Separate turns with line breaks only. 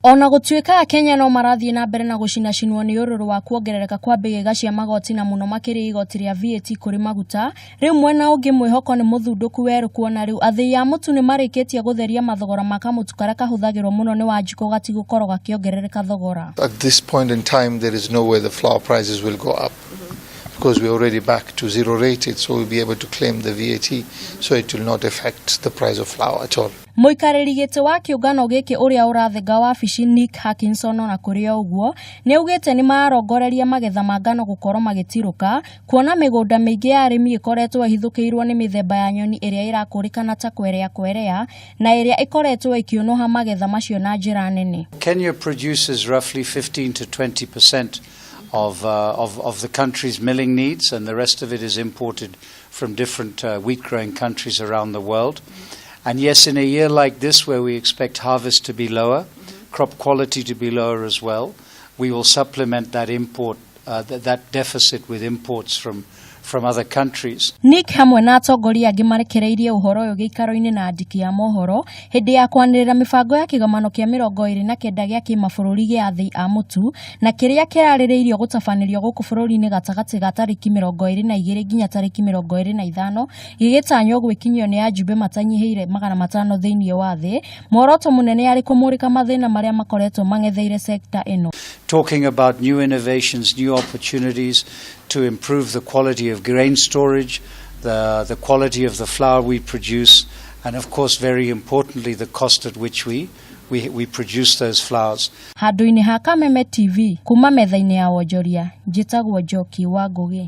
Ona gũtuĩka Kenya no marathiĩ na mbere na gũcinacinwo nĩ ũrũrũ wa kuongerereka kwa mbĩgĩga cia magoti na mũno makĩria igoti rĩa VAT kũrĩ maguta, rĩu mwena ũngĩ mwĩhoko nĩ mũthundũku werũ kuona rĩu athĩi a mũtu nĩ marĩkĩtie gũtheria mathogora ma kamũtu karĩa kahũthagĩrwo mũno nĩ Wanjikũ gatigũkorwo gakĩongerereka thogora.
At this point in time there is no way the flour prices will go up. Because we're already back to zero rated, so we'll be able to claim the VAT, so it will not affect the price of flour at all.
Mũikarĩri gĩtĩ wa kĩũngano gĩkĩ ũrĩa ũrathenga wabici Nick Hutchinson na kũrĩ ũguo nĩ augĩte nĩ marongoreria magetha ma ngano gũkorwo magĩtirũka kuona mĩgũnda mĩingĩ ya arĩmi ĩkoretwo ĩhithũkĩirwo nĩ mĩthemba ya nyoni ĩrĩa ĩrakũrĩkana ta kwerea na ĩrĩa ĩkoretwo ĩkĩũnũha magetha macio na njĩra nene.
Kenya produces roughly 15 to 20% of the country's milling needs, and the rest of it is imported from different wheat-growing countries around the world. And yes, in a year like this, where we expect harvest to be lower, crop quality to be lower as well, we will supplement that that deficit with imports from other countries.
Nick hamwe na atongoria angĩ marekereirie ũhoro ũyũ gĩikaro-inĩ na andiki a mohoro hĩndĩ ya kwanĩrĩra mĩbango ya kĩgomano kĩa 29 gĩa kĩmabũrũri gĩa athĩi a mũtu na kĩrĩa kĩrarĩrĩirio gũtabanĩrio gũkũ bũrũri-inĩ gatagatĩ ga tarĩki 22 nginya tarĩki 25 gĩgĩtanywo gwĩkinyio nĩ ajumbe matanyihĩire 500 thĩinĩ wa thĩ. Muoroto mũnene arĩ kũmũrĩka mathĩna marĩa makoretwo mang'etheire sekta ĩno.
Talking about new innovations, new opportunities to improve the quality of grain storage, the quality of the flour we produce, and of course, very importantly, the cost at which we produce those flours.
Handũ-inĩ ha Kameme TV, kuma metha-inĩ ya wonjoria, njĩtagwo Njoki wa Ngũgĩ.